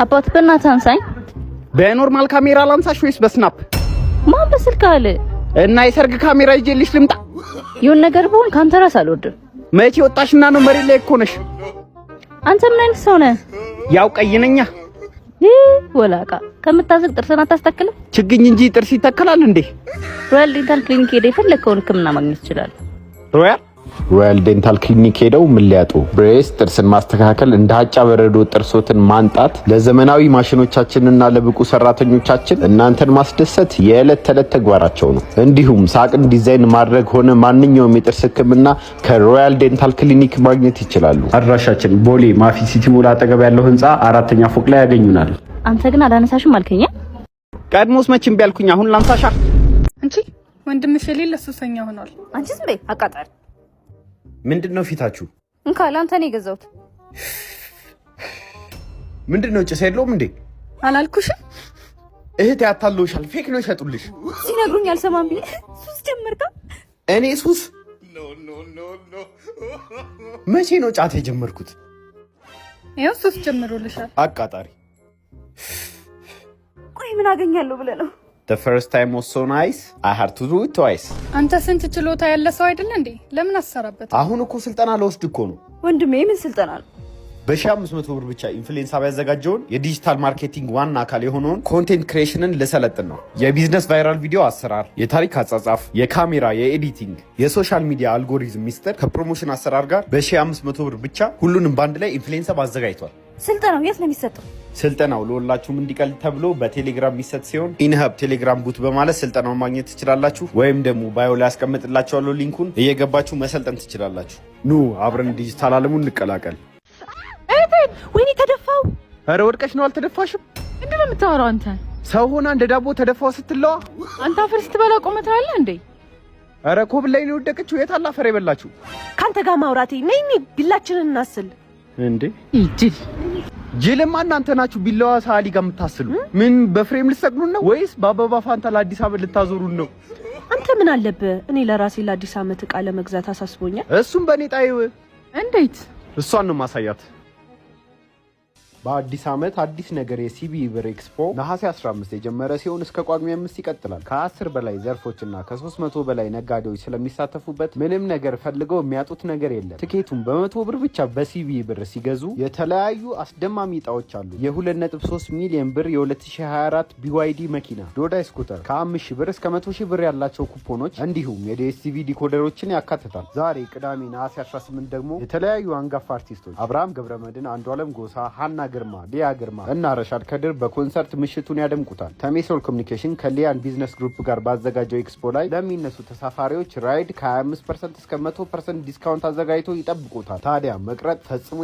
አባት በእናትህ አንሳኝ። በኖርማል ካሜራ ላንሳሽ ወይስ በስናፕ? ማን በስልክ አለ? እና የሰርግ ካሜራ ይዤልሽ ልምጣ? ይሁን ነገር ቢሆን ካንተ ራስ አልወድም። መቼ ወጣሽና ነው መሬት ላይ እኮ ነሽ። አንተ ምን አይነት ሰው ነህ? ያው ቀይ ነኛ። ወላቃ ከምታዝቅ ጥርስን አታስተክልም? ችግኝ እንጂ ጥርስ ይተከላል እንዴ? ሮያል ዴንታል ክሊኒክ ሄደህ የፈለከውን ሕክምና ማግኘት ይችላል። ሮያል ዴንታል ክሊኒክ ሄደው ምን ሊያጡ? ብሬስ፣ ጥርስን ማስተካከል፣ እንደ ሀጫ በረዶ ጥርሶትን ማንጣት፣ ለዘመናዊ ማሽኖቻችንና ለብቁ ሰራተኞቻችን እናንተን ማስደሰት የዕለት ተዕለት ተግባራቸው ነው። እንዲሁም ሳቅን ዲዛይን ማድረግ ሆነ ማንኛውም የጥርስ ሕክምና ከሮያል ዴንታል ክሊኒክ ማግኘት ይችላሉ። አድራሻችን ቦሌ ማፊ ሲቲ ሞል አጠገብ ያለው ህንጻ 4ኛ ፎቅ ላይ ያገኙናል። አንተ ግን አላነሳሽም አልከኛ? ቀድሞስ መቼም ቢያልኩኝ አሁን ላንሳሻ። አንቺ ወንድምሽ የሌለ ሱሰኛ ሆኗል። አንቺ ዝም በይ አቃጣሪ። ምንድነው ፊታችሁ? እንካ ላንተ ነው የገዛሁት። ምንድነው ጭስ የለውም እንዴ? አላልኩሽም? እህት ያታለውሻል። ፌክ ነው ይሸጡልሽ። ሲነግሩኝ አልሰማም ቢል ሱስ ጀመርካ? እኔ ሱስ? መቼ ነው ጫት የጀመርኩት? ይኸው ሱስ ጀምሮልሻል። አቃጣሪ። ቆይ ምን አገኛለሁ ብለህ ነው? The first time was so nice, I had to do it twice. አንተ ስንት ችሎታ ያለ ሰው አይደለ እንዴ? ለምን አሰራበት? አሁን እኮ ስልጠና ለወስድ እኮ ነው። ወንድሜ ምን ስልጠና ነው? በ1500 ብር ብቻ ኢንፍሉዌንሰር ያዘጋጀውን የዲጂታል ማርኬቲንግ ዋና አካል የሆነውን ኮንቴንት ክሪኤሽንን ልሰለጥን ነው። የቢዝነስ ቫይራል ቪዲዮ አሰራር፣ የታሪክ አጻጻፍ፣ የካሜራ፣ የኤዲቲንግ፣ የሶሻል ሚዲያ አልጎሪዝም ሚስጥር ከፕሮሞሽን አሰራር ጋር በ1500 ብር ብቻ ሁሉንም ባንድ ላይ ኢንፍሉዌንሰር አዘጋጅቷል። ስልጠናው የት ነው የሚሰጠው? ስልጠናው ለሁላችሁም እንዲቀል ተብሎ በቴሌግራም የሚሰጥ ሲሆን ኢንሀብ ቴሌግራም ቡት በማለት ስልጠናውን ማግኘት ትችላላችሁ። ወይም ደግሞ ባዮ ላይ ያስቀምጥላችኋለሁ ሊንኩን፣ እየገባችሁ መሰልጠን ትችላላችሁ። ኑ አብረን ዲጂታል ዓለሙን እንቀላቀል። ወይኔ ተደፋው። ኧረ ወድቀሽ ነው አልተደፋሽም? ምንድን ነው የምታወራው አንተ? ሰው ሆና እንደ ዳቦ ተደፋው ስትለዋ አንተ አፈር ስትበላ ቆመት አለ እንዴ? ኧረ ኮብል ላይ ነው የወደቀችው። የት አለ አፈር የበላችሁ? ካንተ ጋር ማውራቴ ነኝ። ቢላችንን እናስል እንዴ? ጅል ጅልማ እናንተ ናችሁ። ቢላዋ ሳሊ ጋር የምታስሉ ምን በፍሬም ልትሰቅሉን ነው ወይስ በአበባ ፋንታ ለአዲስ ዓመት ልታዞሩን ነው? አንተ ምን አለብህ? እኔ ለራሴ ለአዲስ ዓመት ዕቃ ለመግዛት አሳስቦኛል። እሱም በእኔ ጣይው። እንዴት? እሷን ነው ማሳያት። በአዲስ ዓመት አዲስ ነገር የሲቢኢ ብር ኤክስፖ ነሐሴ 15 የጀመረ ሲሆን እስከ ጳጉሜ 5 ይቀጥላል። ከ10 በላይ ዘርፎችና ከ300 በላይ ነጋዴዎች ስለሚሳተፉበት ምንም ነገር ፈልገው የሚያጡት ነገር የለም። ትኬቱን በ100 ብር ብቻ በሲቢኢ ብር ሲገዙ የተለያዩ አስደማሚ ዕጣዎች አሉ። የ2.3 ሚሊዮን ብር የ2024 BYD መኪና፣ ዶዳ ስኩተር፣ ከ5,000 ብር እስከ 100,000 ብር ያላቸው ኩፖኖች እንዲሁም የዲኤስቲቪ ዲኮደሮችን ያካትታል። ዛሬ ቅዳሜ ነሐሴ 18 ደግሞ የተለያዩ አንጋፋ አርቲስቶች አብርሃም ገብረመድህን፣ አንዷለም ጎሳ፣ ሀና ግርማ፣ ሊያ ግርማ እና ረሻድ ከድር በኮንሰርት ምሽቱን ያደምቁታል። ተሜሶል ኮሙኒኬሽን ከሊያን ቢዝነስ ግሩፕ ጋር ባዘጋጀው ኤክስፖ ላይ ለሚነሱ ተሳፋሪዎች ራይድ ከ25% እስከ 100% ዲስካውንት አዘጋጅቶ ይጠብቁታል። ታዲያ መቅረት ፈጽሞ